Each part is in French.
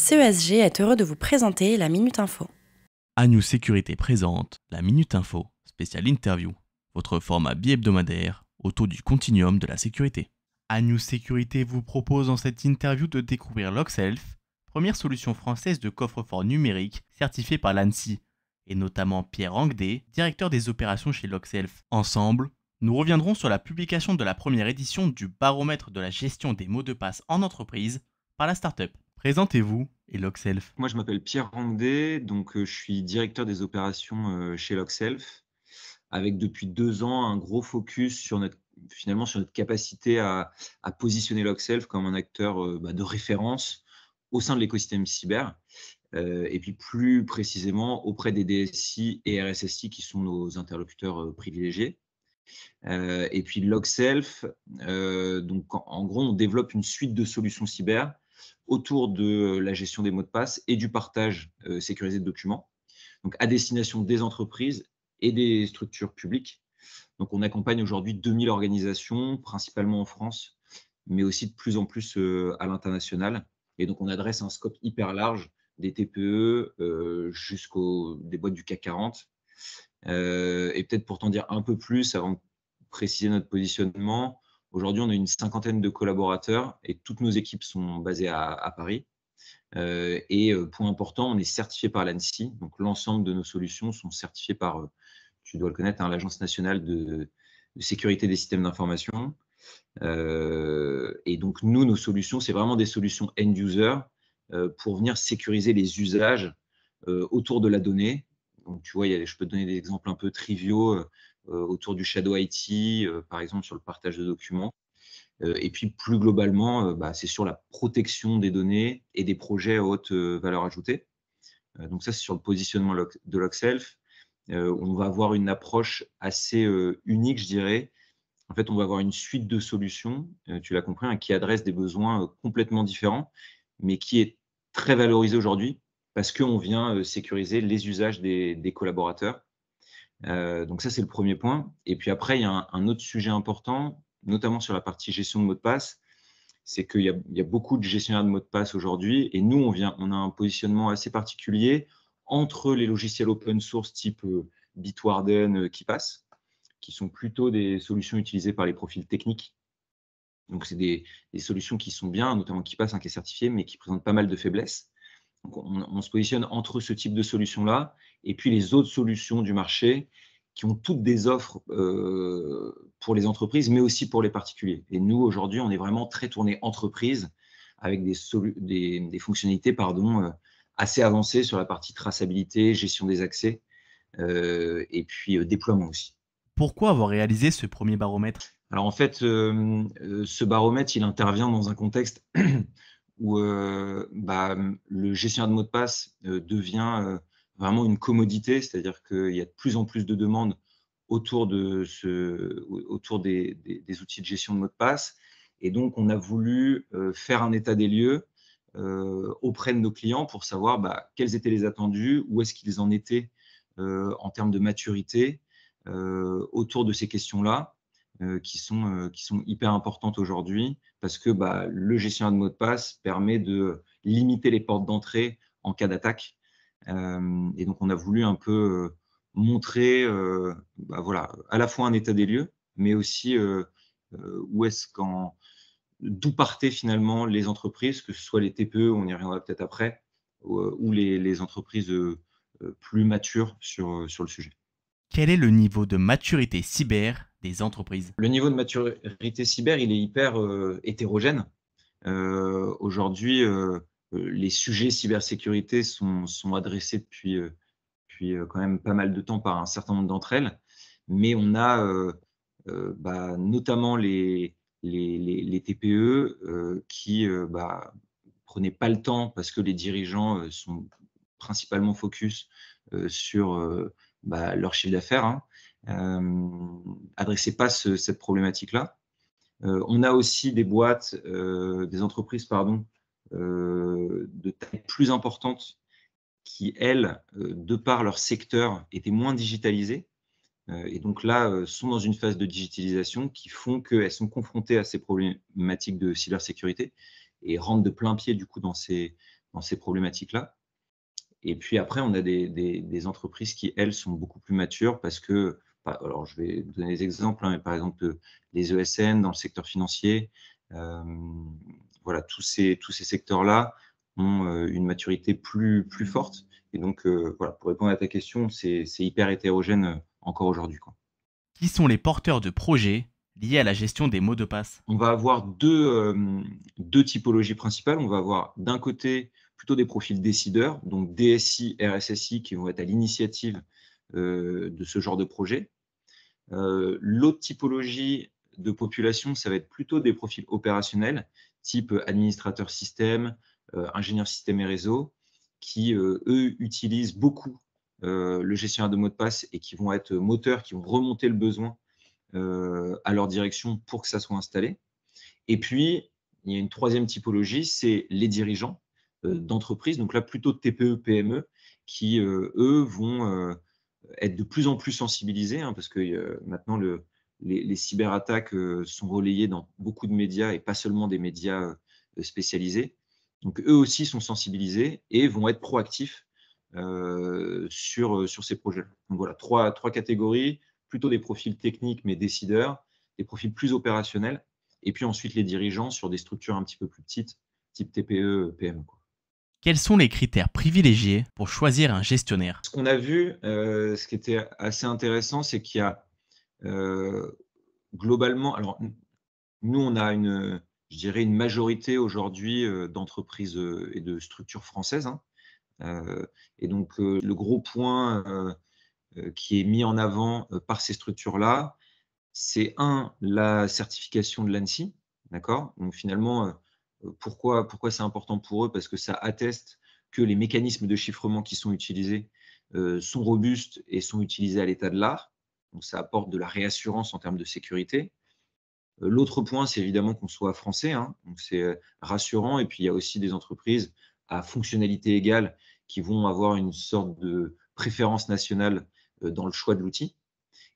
CESG est heureux de vous présenter la Minute Info. Agnew Sécurité présente la Minute Info, spéciale interview, votre format bi-hebdomadaire autour du continuum de la sécurité. Agnew Sécurité vous propose dans cette interview de découvrir LogSelf, première solution française de coffre-fort numérique certifiée par l'ANSSI, et notamment Pierre Angdé, directeur des opérations chez LogSelf. Ensemble, nous reviendrons sur la publication de la première édition du baromètre de la gestion des mots de passe en entreprise par la startup. Présentez-vous et LogSelf. Moi, je m'appelle Pierre Rangdet, donc je suis directeur des opérations chez LogSelf, avec depuis 2 ans un gros focus sur notre capacité à positionner LogSelf comme un acteur de référence au sein de l'écosystème cyber, et puis plus précisément auprès des DSI et RSSI qui sont nos interlocuteurs privilégiés. Et puis LogSelf, donc en gros, on développe une suite de solutions cyber autour de la gestion des mots de passe et du partage sécurisé de documents, donc à destination des entreprises et des structures publiques. Donc on accompagne aujourd'hui 2000 organisations, principalement en France, mais aussi de plus en plus à l'international. Et donc on adresse un scope hyper large, des TPE jusqu'aux des boîtes du CAC 40. Et peut-être pour t'en dire un peu plus, avant de préciser notre positionnement, aujourd'hui, on a une cinquantaine de collaborateurs et toutes nos équipes sont basées à Paris. Point important, on est certifié par l'ANSSI. Donc, l'ensemble de nos solutions sont certifiées par, tu dois le connaître, l'Agence nationale de sécurité des systèmes d'information. Et donc, nous, nos solutions, c'est vraiment des solutions end-user pour venir sécuriser les usages autour de la donnée. Donc, tu vois, je peux te donner des exemples un peu triviaux autour du Shadow IT, par exemple, sur le partage de documents. Et puis, plus globalement, c'est sur la protection des données et des projets à haute valeur ajoutée. Donc, ça, c'est sur le positionnement de LogSelf. On va avoir une approche assez unique, je dirais. En fait, on va avoir une suite de solutions, tu l'as compris, qui adressent des besoins complètement différents, mais qui est très valorisé aujourd'hui parce qu'on vient sécuriser les usages des collaborateurs. Donc ça, c'est le premier point. Et puis après, il y a un autre sujet important, notamment sur la partie gestion de mots de passe, c'est qu'il y a beaucoup de gestionnaires de mots de passe aujourd'hui. Et nous, on a un positionnement assez particulier entre les logiciels open source type Bitwarden, KeePass, qui sont plutôt des solutions utilisées par les profils techniques. Donc, c'est des solutions qui sont bien, notamment KeePass, qui est certifié, mais qui présentent pas mal de faiblesses. Donc, on se positionne entre ce type de solutions-là et puis les autres solutions du marché qui ont toutes des offres pour les entreprises, mais aussi pour les particuliers. Et nous, aujourd'hui, on est vraiment très tourné entreprise avec des fonctionnalités assez avancées sur la partie traçabilité, gestion des accès et puis déploiement aussi. Pourquoi avoir réalisé ce premier baromètre? Alors en fait, ce baromètre, il intervient dans un contexte où le gestionnaire de mots de passe devient vraiment une commodité, c'est-à-dire qu'il y a de plus en plus de demandes autour des outils de gestion de mots de passe. Et donc, on a voulu faire un état des lieux auprès de nos clients pour savoir quels étaient les attendus, où est-ce qu'ils en étaient en termes de maturité autour de ces questions-là. Qui sont hyper importantes aujourd'hui parce que le gestionnaire de mots de passe permet de limiter les portes d'entrée en cas d'attaque. Et donc, on a voulu un peu montrer à la fois un état des lieux, mais aussi d'où partaient finalement les entreprises, que ce soit les TPE, on y reviendra peut-être après, ou les entreprises plus matures sur le sujet. Quel est le niveau de maturité cyber des entreprises? Le niveau de maturité cyber, il est hyper hétérogène. Aujourd'hui, les sujets cybersécurité sont adressés depuis quand même pas mal de temps par un certain nombre d'entre elles. Mais on a notamment les TPE qui prenaient pas le temps parce que les dirigeants sont principalement focus sur leur chiffre d'affaires, adressaient pas cette problématique-là. On a aussi des entreprises de taille plus importante qui, elles, de par leur secteur, étaient moins digitalisées. Et donc là, sont dans une phase de digitalisation qui font qu'elles sont confrontées à ces problématiques de cybersécurité et rentrent de plein pied du coup dans ces dans ces problématiques-là. Et puis après, on a des entreprises qui, elles, sont beaucoup plus matures parce que, alors je vais vous donner des exemples, hein, mais par exemple, les ESN dans le secteur financier, voilà, tous ces secteurs-là ont une maturité plus forte. Et donc, voilà, pour répondre à ta question, c'est hyper hétérogène encore aujourd'hui, quoi. Qui sont les porteurs de projets liés à la gestion des mots de passe? On va avoir deux typologies principales. On va avoir d'un côté plutôt des profils décideurs, donc DSI, RSSI, qui vont être à l'initiative de ce genre de projet. L'autre typologie de population, ça va être plutôt des profils opérationnels, type administrateur système, ingénieur système et réseau, qui, eux, utilisent beaucoup le gestionnaire de mots de passe et qui vont être moteurs, qui vont remonter le besoin à leur direction pour que ça soit installé. Et puis, il y a une troisième typologie, c'est les dirigeants d'entreprises, donc là plutôt de TPE, PME, qui, eux, vont être de plus en plus sensibilisés, hein, parce que maintenant, les cyberattaques sont relayées dans beaucoup de médias et pas seulement des médias spécialisés. Donc, eux aussi sont sensibilisés et vont être proactifs sur ces projets. Donc voilà, trois catégories, plutôt des profils techniques mais décideurs, des profils plus opérationnels, et puis ensuite les dirigeants sur des structures un petit peu plus petites, type TPE, PME, quoi. Quels sont les critères privilégiés pour choisir un gestionnaire? Ce qu'on a vu, ce qui était assez intéressant, c'est qu'il y a globalement, alors nous, on a je dirais une majorité aujourd'hui d'entreprises et de structures françaises, hein. Et donc, le gros point qui est mis en avant par ces structures-là, c'est la certification de l'ANSSI, d'accord? Donc finalement, pourquoi c'est important pour eux? Parce que ça atteste que les mécanismes de chiffrement qui sont utilisés sont robustes et sont utilisés à l'état de l'art. Donc ça apporte de la réassurance en termes de sécurité. L'autre point, c'est évidemment qu'on soit français, hein, donc c'est rassurant. Et puis il y a aussi des entreprises à fonctionnalité égale qui vont avoir une sorte de préférence nationale dans le choix de l'outil.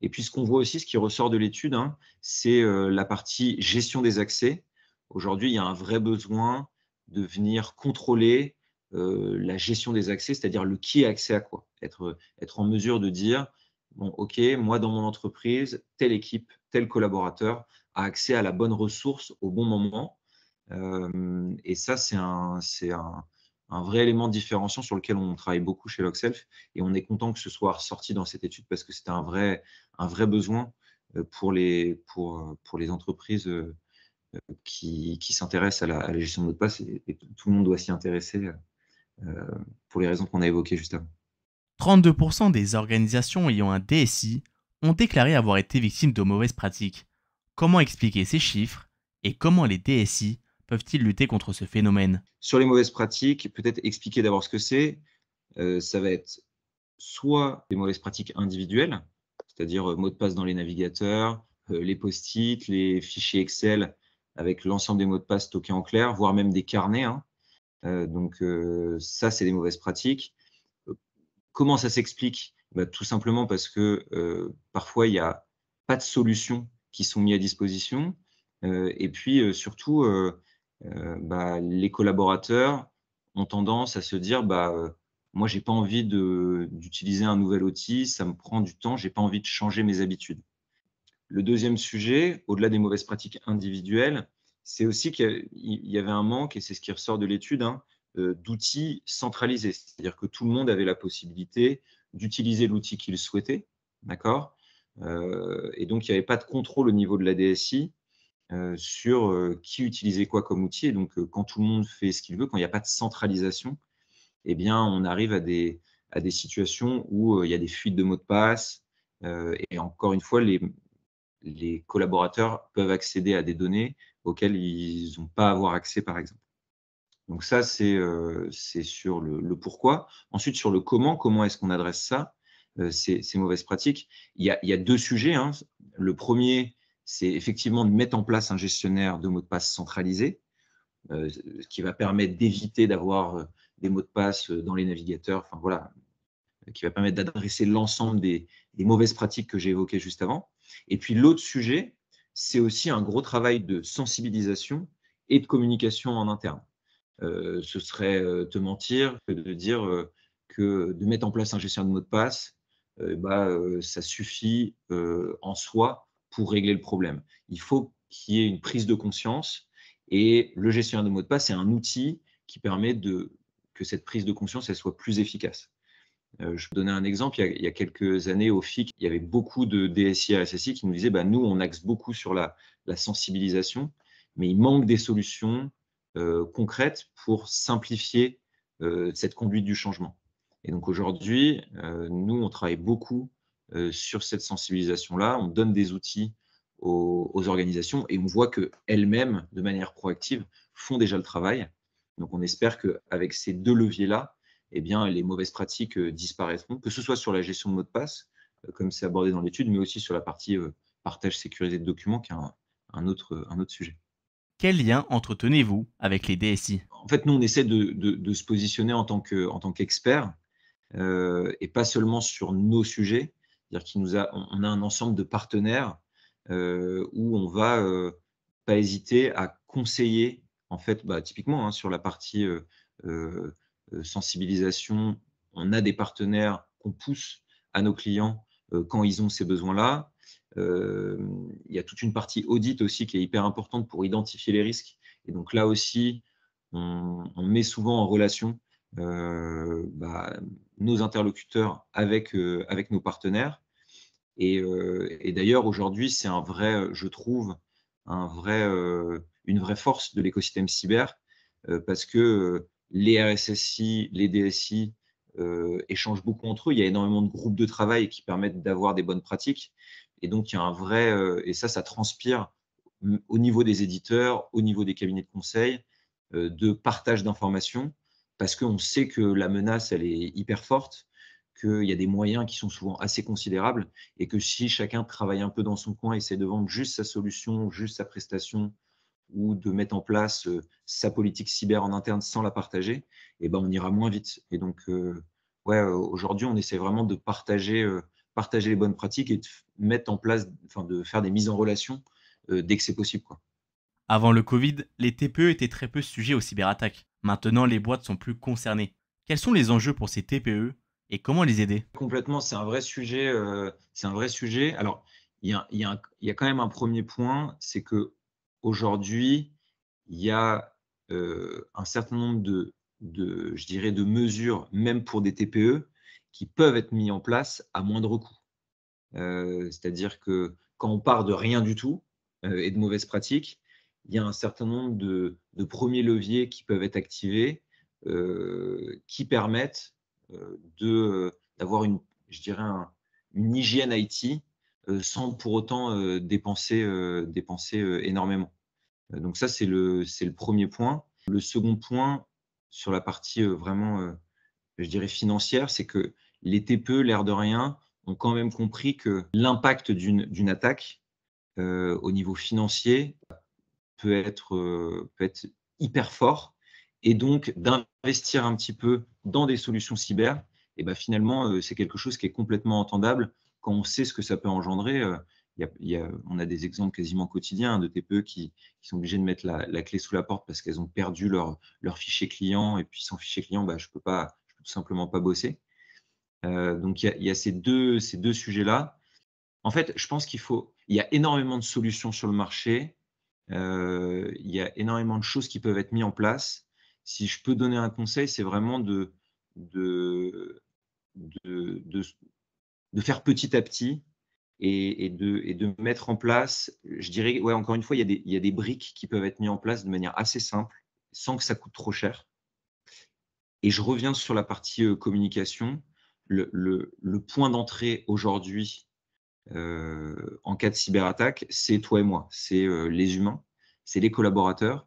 Et puis ce qu'on voit aussi, ce qui ressort de l'étude, hein, c'est la partie gestion des accès. Aujourd'hui, il y a un vrai besoin de venir contrôler la gestion des accès, c'est-à-dire le qui a accès à quoi. Être en mesure de dire, bon, OK, moi dans mon entreprise, telle équipe, tel collaborateur a accès à la bonne ressource au bon moment. Et ça, c'est un vrai élément différenciant sur lequel on travaille beaucoup chez Logself, et on est content que ce soit ressorti dans cette étude parce que c'était un vrai besoin pour les entreprises qui s'intéressent à la gestion de mots de passe, et tout le monde doit s'y intéresser pour les raisons qu'on a évoquées juste avant. 32% des organisations ayant un DSI ont déclaré avoir été victimes de mauvaises pratiques. Comment expliquer ces chiffres et comment les DSI peuvent-ils lutter contre ce phénomène? Sur les mauvaises pratiques, peut-être expliquer d'abord ce que c'est. Ça va être soit des mauvaises pratiques individuelles, c'est-à-dire mot de passe dans les navigateurs, les post-it, les fichiers Excel avec l'ensemble des mots de passe stockés en clair, voire même des carnets, hein. Donc ça, c'est des mauvaises pratiques. Comment ça s'explique? Bah, tout simplement parce que parfois, il n'y a pas de solutions qui sont mises à disposition. Et puis surtout, bah, les collaborateurs ont tendance à se dire, bah, moi, j'ai pas envie d'utiliser un nouvel outil, ça me prend du temps, j'ai pas envie de changer mes habitudes. Le deuxième sujet, au-delà des mauvaises pratiques individuelles, c'est aussi qu'il y avait un manque, et c'est ce qui ressort de l'étude, hein, d'outils centralisés. C'est-à-dire que tout le monde avait la possibilité d'utiliser l'outil qu'il souhaitait, d'accord? Et donc il n'y avait pas de contrôle au niveau de la DSI sur qui utilisait quoi comme outil. Et donc quand tout le monde fait ce qu'il veut, quand il n'y a pas de centralisation, eh bien on arrive à des situations où il y a des fuites de mots de passe. Et encore une fois, les collaborateurs peuvent accéder à des données auxquelles ils n'ont pas à avoir accès, par exemple. Donc ça, c'est sur le pourquoi. Ensuite, sur le comment est-ce qu'on adresse ça, ces mauvaises pratiques? Il y a 2 sujets, hein. Le premier, c'est effectivement de mettre en place un gestionnaire de mots de passe centralisé, qui va permettre d'éviter d'avoir des mots de passe dans les navigateurs, enfin voilà, qui va permettre d'adresser l'ensemble des mauvaises pratiques que j'ai évoquées juste avant. Et puis l'autre sujet, c'est aussi un gros travail de sensibilisation et de communication en interne. Ce serait, te mentir que de dire, que de mettre en place un gestionnaire de mot de passe, ça suffit, en soi pour régler le problème. Il faut qu'il y ait une prise de conscience et le gestionnaire de mot de passe, c'est un outil qui permet que cette prise de conscience, elle soit plus efficace. Je peux donner un exemple, il y a quelques années au FIC, il y avait beaucoup de DSI, RSSI qui nous disaient: «Bah, nous, on axe beaucoup sur la sensibilisation, mais il manque des solutions, concrètes pour simplifier, cette conduite du changement». Et donc aujourd'hui, nous, on travaille beaucoup, sur cette sensibilisation-là. On donne des outils aux organisations et on voit qu'elles-mêmes, de manière proactive, font déjà le travail. Donc on espère qu'avec ces 2 leviers-là, eh bien, les mauvaises pratiques, disparaîtront, que ce soit sur la gestion de mots de passe, comme c'est abordé dans l'étude, mais aussi sur la partie, partage sécurisé de documents qui est un autre sujet. Quel lien entretenez-vous avec les DSI? En fait, nous, on essaie de se positionner en tant qu'expert, et pas seulement sur nos sujets. C'est-à-dire qu'on a un ensemble de partenaires, où on va, pas hésiter à conseiller, en fait, typiquement, hein, sur la partie, heu sensibilisation. On a des partenaires qu'on pousse à nos clients, quand ils ont ces besoins-là. Il y a toute une partie audit aussi qui est hyper importante pour identifier les risques et donc là aussi, on met souvent en relation, nos interlocuteurs avec nos partenaires et d'ailleurs aujourd'hui, c'est un vrai, je trouve, une vraie force de l'écosystème cyber, parce que, les RSSI, les DSI, échangent beaucoup entre eux. Il y a énormément de groupes de travail qui permettent d'avoir des bonnes pratiques et donc il y a un vrai, et ça transpire, au niveau des éditeurs, au niveau des cabinets de conseil, de partage d'informations parce qu'on sait que la menace, elle est hyper forte, qu'il y a des moyens qui sont souvent assez considérables et que si chacun travaille un peu dans son coin, essaie de vendre juste sa solution, juste sa prestation ou de mettre en place, sa politique cyber en interne sans la partager, et ben, on ira moins vite et donc ouais, aujourd'hui, on essaie vraiment de partager les bonnes pratiques et de mettre en place enfin, de faire des mises en relation, dès que c'est possible, quoi. Avant le Covid, les TPE étaient très peu sujets aux cyberattaques. Maintenant, les boîtes sont plus concernées. Quels sont les enjeux pour ces TPE et comment les aider? Complètement, c'est un vrai sujet, c'est un vrai sujet. Alors, il y a quand même un premier point, c'est qu'aujourd'hui, il y a, un certain nombre je dirais, de mesures, même pour des TPE, qui peuvent être mis en place à moindre coût. C'est-à-dire que quand on part de rien du tout, et de mauvaises pratiques, il y a un certain nombre de premiers leviers qui peuvent être activés, qui permettent, d'avoir je dirais une hygiène IT, sans pour autant, dépenser, énormément. Donc ça, c'est le premier point. Le second point, sur la partie, vraiment, je dirais financière, c'est que les TPE, l'air de rien, ont quand même compris que l'impact d'une attaque, au niveau financier peut être hyper fort et donc d'investir un petit peu dans des solutions cyber et finalement, c'est quelque chose qui est complètement entendable quand on sait ce que ça peut engendrer, on a des exemples quasiment quotidiens, hein, de TPE qui sont obligés de mettre la clé sous la porte parce qu'elles ont perdu leur fichier client et puis sans fichier client, je peux tout simplement pas bosser. Donc il y a ces deux sujets-là. En fait, je pense il y a énormément de solutions sur le marché. Il y a énormément de choses qui peuvent être mis en place. Si je peux donner un conseil, c'est vraiment de de de faire petit à petit et de mettre en place, je dirais, ouais, encore une fois, il y a des briques qui peuvent être mis en place de manière assez simple, sans que ça coûte trop cher. Et je reviens sur la partie, communication. Le point d'entrée aujourd'hui, en cas de cyberattaque, c'est toi et moi, c'est, les humains, c'est les collaborateurs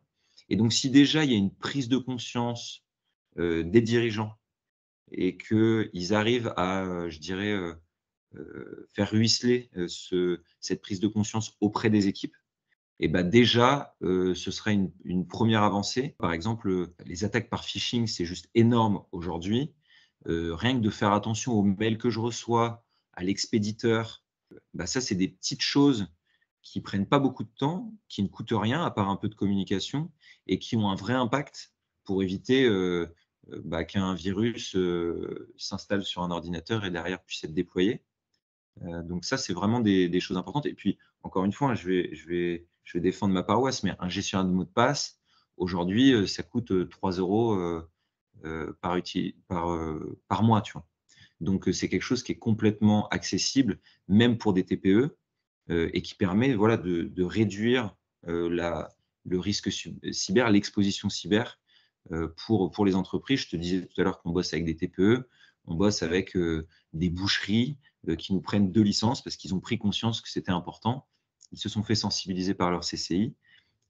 et donc si déjà il y a une prise de conscience, des dirigeants et qu'ils arrivent à, je dirais, faire ruisseler, cette prise de conscience auprès des équipes et déjà, ce serait une 1re avancée. Par exemple, les attaques par phishing, c'est juste énorme aujourd'hui. Rien que de faire attention aux mails que je reçois, à l'expéditeur, ça, c'est des petites choses qui prennent pas beaucoup de temps, qui ne coûtent rien à part un peu de communication et qui ont un vrai impact pour éviter qu'un virus s'installe sur un ordinateur et derrière puisse être déployé. Donc ça, c'est vraiment des choses importantes. Et puis, encore une fois, je vais défendre ma paroisse, mais un gestionnaire de mot de passe, aujourd'hui, ça coûte 3 € par mois, tu vois? Donc, c'est quelque chose qui est complètement accessible, même pour des TPE, et qui permet, voilà, de réduire le risque cyber, l'exposition cyber, pour les entreprises. Je te disais tout à l'heure qu'on bosse avec des TPE, on bosse avec des boucheries qui nous prennent 2 licences parce qu'ils ont pris conscience que c'était important. Ils se sont fait sensibiliser par leur CCI,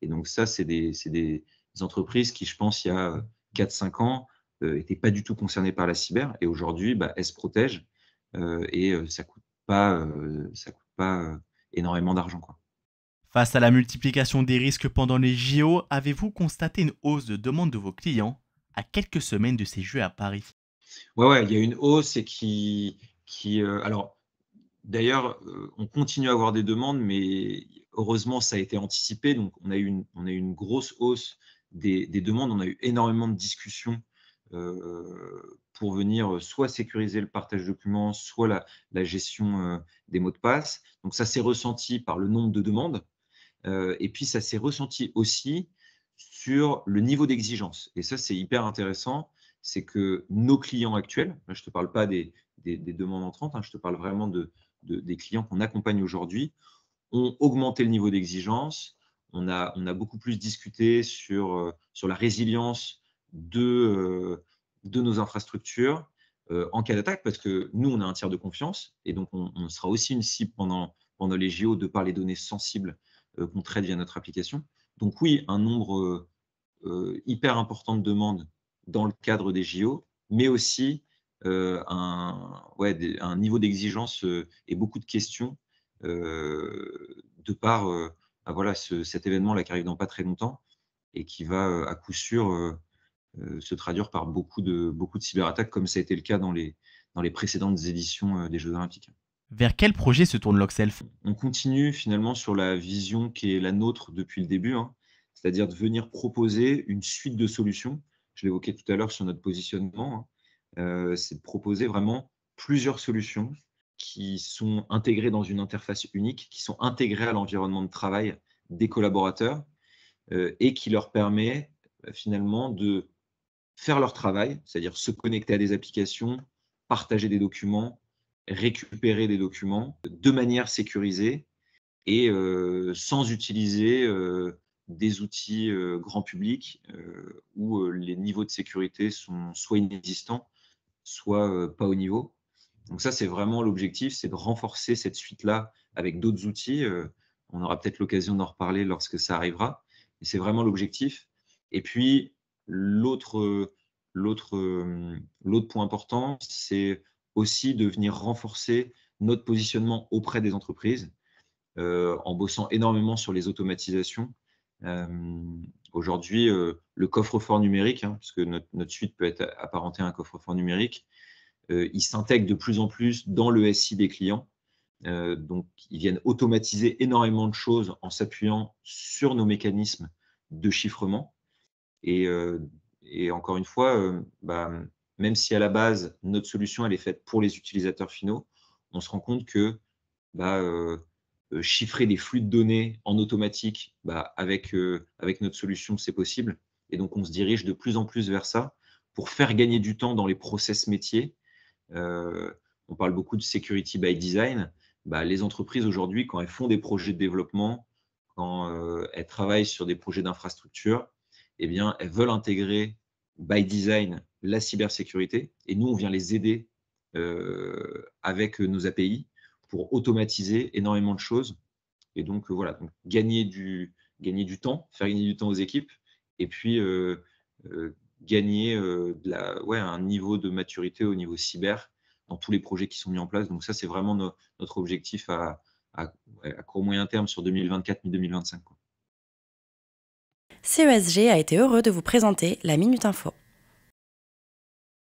et donc ça, c'est des entreprises qui, je pense, il y a 4-5 ans, étaient pas du tout concernées par la cyber, et aujourd'hui, elles se protègent, et ça coûte pas énormément d'argent, quoi. Face à la multiplication des risques pendant les JO, avez-vous constaté une hausse de demande de vos clients à quelques semaines de ces Jeux à Paris? Ouais, ouais, il y a une hausse et alors d'ailleurs, on continue à avoir des demandes, mais heureusement, ça a été anticipé. Donc on a eu une grosse hausse des demandes. On a eu énormément de discussions, pour venir, soit sécuriser le partage de documents, soit la gestion, des mots de passe. Donc ça s'est ressenti par le nombre de demandes, et puis ça s'est ressenti aussi sur le niveau d'exigence, et ça, c'est hyper intéressant. C'est que nos clients actuels, là, je ne te parle pas des demandes entrantes, hein, je te parle vraiment des clients qu'on accompagne aujourd'hui, ont augmenté le niveau d'exigence. On a beaucoup plus discuté sur la résilience de nos infrastructures, en cas d'attaque, parce que nous, on a un tiers de confiance, et donc on sera aussi une cible pendant les JO, de par les données sensibles qu'on traite via notre application. Donc oui, un nombre hyper important de demandes dans le cadre des JO, mais aussi un niveau d'exigence, et beaucoup de questions, de par voilà, cet événement-là qui arrive dans pas très longtemps, et qui va à coup sûr se traduire par beaucoup de cyberattaques, comme ça a été le cas dans les précédentes éditions des Jeux Olympiques. Vers quel projet se tourne Loxelf? On continue finalement sur la vision qui est la nôtre depuis le début, hein, c'est-à-dire de venir proposer une suite de solutions. Je l'évoquais tout à l'heure sur notre positionnement, hein, c'est de proposer vraiment plusieurs solutions qui sont intégrées dans une interface unique, qui sont intégrées à l'environnement de travail des collaborateurs, et qui leur permet finalement de faire leur travail, c'est-à-dire se connecter à des applications, partager des documents, récupérer des documents de manière sécurisée, et sans utiliser des outils grand public, où les niveaux de sécurité sont soit inexistants, soit pas au niveau. Donc ça, c'est vraiment l'objectif, c'est de renforcer cette suite-là avec d'autres outils. On aura peut-être l'occasion d'en reparler lorsque ça arrivera, mais c'est vraiment l'objectif. Et puis l'autre point important, c'est aussi de venir renforcer notre positionnement auprès des entreprises, en bossant énormément sur les automatisations. Aujourd'hui, le coffre-fort numérique, hein, puisque notre suite peut être apparentée à un coffre-fort numérique, il s'intègre de plus en plus dans le SI des clients. Donc, ils viennent automatiser énormément de choses en s'appuyant sur nos mécanismes de chiffrement. Et, encore une fois, même si à la base, notre solution elle est faite pour les utilisateurs finaux, on se rend compte que chiffrer des flux de données en automatique, avec notre solution, c'est possible. Et donc, on se dirige de plus en plus vers ça pour faire gagner du temps dans les process métiers. On parle beaucoup de security by design. Les entreprises aujourd'hui, quand elles font des projets de développement, quand elles travaillent sur des projets d'infrastructure, eh bien, elles veulent intégrer by design la cybersécurité. Et nous, on vient les aider avec nos API pour automatiser énormément de choses. Et donc, voilà, donc gagner du temps, faire gagner du temps aux équipes, et puis gagner un niveau de maturité au niveau cyber dans tous les projets qui sont mis en place. Donc ça, c'est vraiment notre objectif à court moyen terme sur 2024-2025. CESG a été heureux de vous présenter la Minute Info.